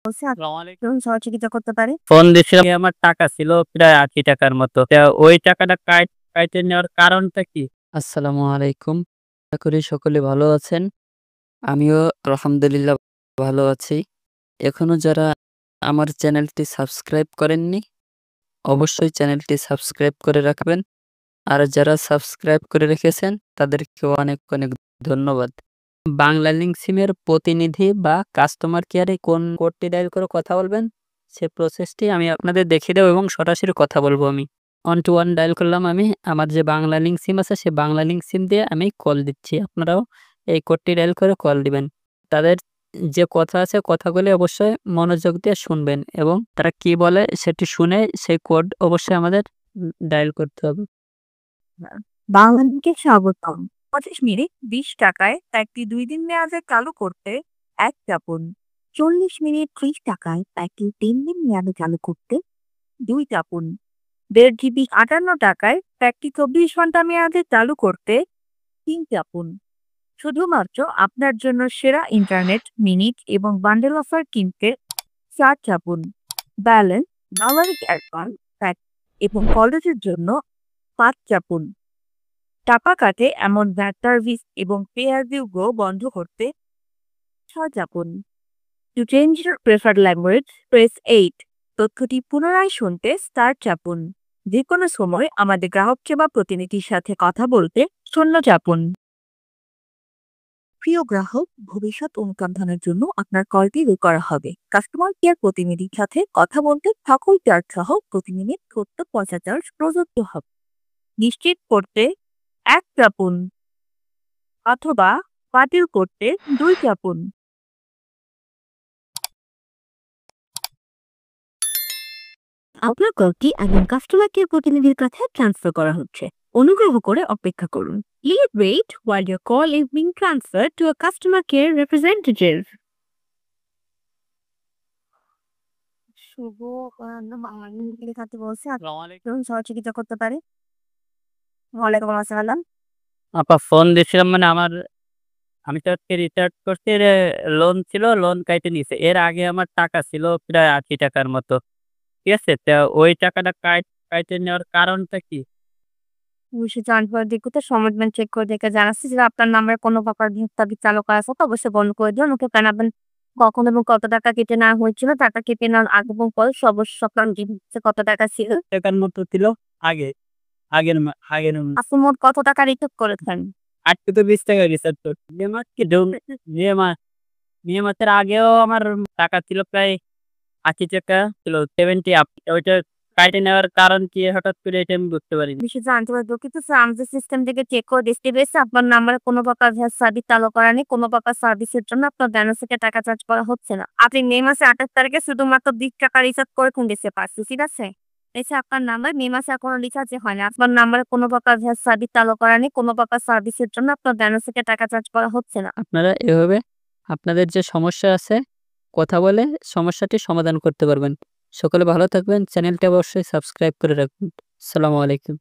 বলছি সহযোগিতা করতে পারে। ফোন দিছিলাম, আমার টাকা ছিল প্রায় ৮০ টাকার মতো। ওই টাকাটা কাইটে নেওয়ার কারণটা কি? আসসালামু আলাইকুম। আশা করি সকলে ভালো আছেন। আমিও আলহামদুলিল্লাহ ভালো আছি। এখনো যারা আমার চ্যানেলটি সাবস্ক্রাইব করেননি, অবশ্যই চ্যানেলটি সাবস্ক্রাইব করে রাখবেন। আর যারা সাবস্ক্রাইব করে রেখেছেন তাদেরকেও অনেক অনেক ধন্যবাদ। বাংলালিংক সিমের প্রতিনিধি বা কাস্টমার কেয়ারে কোন কোডটি ডায়াল করে কথা বলবেন সে প্রসেসটি আমি আপনাদের দেখিয়ে দেবো এবং সরাসরি কথা বলবো আমি। 121 ডায়াল করলাম আমি। আমার যে বাংলালিংক সিম আছে সে বাংলালিংক সিম দিয়ে আমি কল দিচ্ছি। আপনারাও এই কোডটি ডায়াল করে কল দিবেন। তাদের যে কথা আছে কথাগুলি অবশ্যই মনোযোগ দিয়ে শুনবেন এবং তারা কি বলে সেটি শুনে সেই কোড অবশ্যই আমাদের ডায়াল করতে হবে। বাংলালিংকে স্বাগতম। 25 মিনিট 20 টাকায় প্যাকটি 2 দিন মেয়াদে চালু করতে 1 চাপুন। 40 মিনিট 30 টাকায় প্যাকটি 3 দিন মেয়াদে চালু করতে 2 চাপুন। 1.5 জিবি 58 টাকায় প্যাকটি 24 ঘন্টা মেয়াদে চালু করতে 3 চাপুন। শুধুমাত্র আপনার জন্য সেরা ইন্টারনেট, মিনিট এবং বান্ডেল অফার কিনতে 4 চাপুন। ব্যালেন্স, বাংলালিংক অ্যাকাউন্ট, প্যাক এবং কলেজের জন্য 5 চাপুন। টাকা কাটে এমন ভ্যাট সার্ভিস এবং পে অ্যাজ ইউ গো বন্ধ করতে 6 চাপুন। To change your preferred language press 8। তথ্যটি পুনরায় শুনতে স্টার চাপুন। যে কোনো সময় আমাদের গ্রাহক সেবা প্রতিনিধির সাথে কথা বলতে 0 চাপুন। প্রিয় গ্রাহক, ভবিষ্যৎ অনুসন্ধানের জন্য আপনার কলটি রেকর্ড করা হবে। কাস্টমার কেয়ার প্রতিনিধির সাথে কথা বলতে সকল চার্জ সহ প্রতি মিনিট 70 পয়সা চার্জ প্রযোজ্য হবে। নিশ্চিত করতে 1 চাপুন অথবা বাতিল করতে 2 চাপুন। আপনার কলটি একজন কাস্টমার কেয়ার প্রতিনিধির কাছে ট্রান্সফার করা হচ্ছে। অনুগ্রহ করে অপেক্ষা করুন। Please wait while your call is being transferred to a customer care representative. শুভ বাংলালিংকের সাথে বলছি সহযোগিতা করতে পারে। ওয়ালাইকুম আসসালাম। আপা ফোন দিছিলাম, মানে আমি তো রিচার্জ করছি, লোন ছিল, লোন কাইটে নিছে। এর আগে আমার টাকা ছিল প্রায় ৮০ টাকার মতো। ঠিক আছে? ওই টাকাটা কাইটে নেওয়ার কারণটা কি? অবশ্যই ট্রান্সফার দিকে সমাজমেন্ট চেক করে দেখে জানাচ্ছি যে আপনার নাম্বারে কোনো প্রকার বিস্তারিত চালু করা আছে তো অবশ্যই বন্ধ করে দিন। ওকে জানাবেন কখন এবং কত টাকা কেটে নেওয়া হয়েছিল। টাকা কেটে নেওয়ার আগে এবং পরে অবশ্যই আপনার কত টাকা ছিল। টাকার মতো ছিল আগে। আগের আপনি মোট কত টাকা রিচার্জ করেছেন? আজকে তো 20 টাকা রিচার্জ করছি। মে মাসের আগেও আমার টাকা ছিল প্রায় ৮০ টাকা ছিল, 70 আপ। ওইটা কাইটে নেওয়ার কারণ কি হঠাৎ করে এটা আমি বুঝতে পারিনি। বিষয় জানতে পারবো কিন্তু আমাদের সিস্টেম থেকে চেক করে দেখতে পেয়েছে আপনার নাম্বারে কোনো প্রকার সার্ভিস চালু করা নেই। কোনো প্রকার সার্ভিসের জন্য আপনার ব্যালেন্স থেকে টাকা চার্জ করা হচ্ছে না। আপনি মে মাসে 28 তারিখে শুধুমাত্র 20 টাকা রিচার্জ করে দিতে পারছি, ঠিক আছে? এসে আপনার নাম্বার মে মাসে এখনো রিচার্জ হয়নি। আপনার নাম্বারে কোনো প্রকার সার্ভিস চালু করা নেই। কোনো প্রকার সার্ভিসের জন্য আপনার ব্যালেন্স থেকে টাকা চার্জ করা হচ্ছে না। আপনারা এভাবে আপনাদের যে সমস্যা আছে কথা বলে সমস্যাটি সমাধান করতে পারবেন। সকলে ভালো থাকবেন। চ্যানেলটি অবশ্যই সাবস্ক্রাইব করে রাখবেন। আসসালামু আলাইকুম।